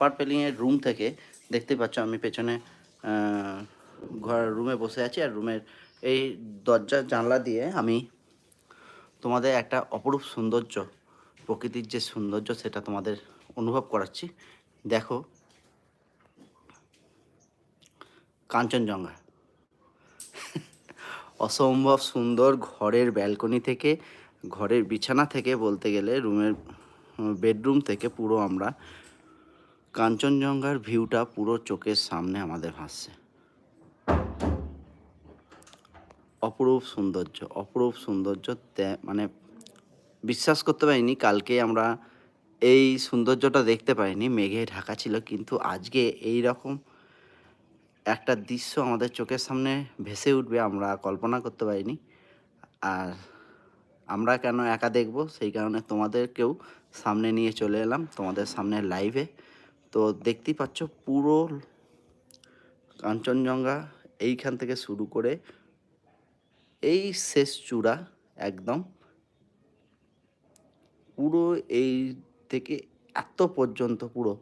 পার্পেলিংয়ের room থেকে দেখতে পাচ্ছ আমি পেছনে রুমে বসে আছি, আর রুমের এই দরজা জানলা দিয়ে আমি তোমাদের একটা অপরূপ সৌন্দর্য, প্রকৃতির যে সৌন্দর্য সেটা তোমাদের অনুভব করাচ্ছি। দেখো কাঞ্চনজঙ্ঘা, অসম্ভব সুন্দর। ঘরের ব্যালকনি থেকে, ঘরের বিছানা থেকে, বলতে গেলে রুমের বেডরুম থেকে পুরো আমরা কাঞ্চনজঙ্ঘার ভিউটা পুরো চোখের সামনে আমাদের ভাসছে। অপরূপ সৌন্দর্য, অপরূপ সৌন্দর্য। মানে বিশ্বাস করতে পারিনি কালকে আমরা এই সৌন্দর্যটা দেখতে পাইনি, মেঘে ঢাকা ছিল, কিন্তু আজকে এই রকম একটা দৃশ্য আমাদের চোখের সামনে ভেসে উঠবে আমরা কল্পনা করতে পারিনি। আর আমরা কেন একা দেখব, সেই কারণে তোমাদেরকেও সামনে নিয়ে চলে এলাম, তোমাদের সামনে লাইভে। তো দেখতেই পাচ্ছ পুরো কাঞ্চনজঙ্ঘা এইখান থেকে শুরু করে এই শেষ চূড়া একদম, পুরো এই থেকে এত পর্যন্ত পুরো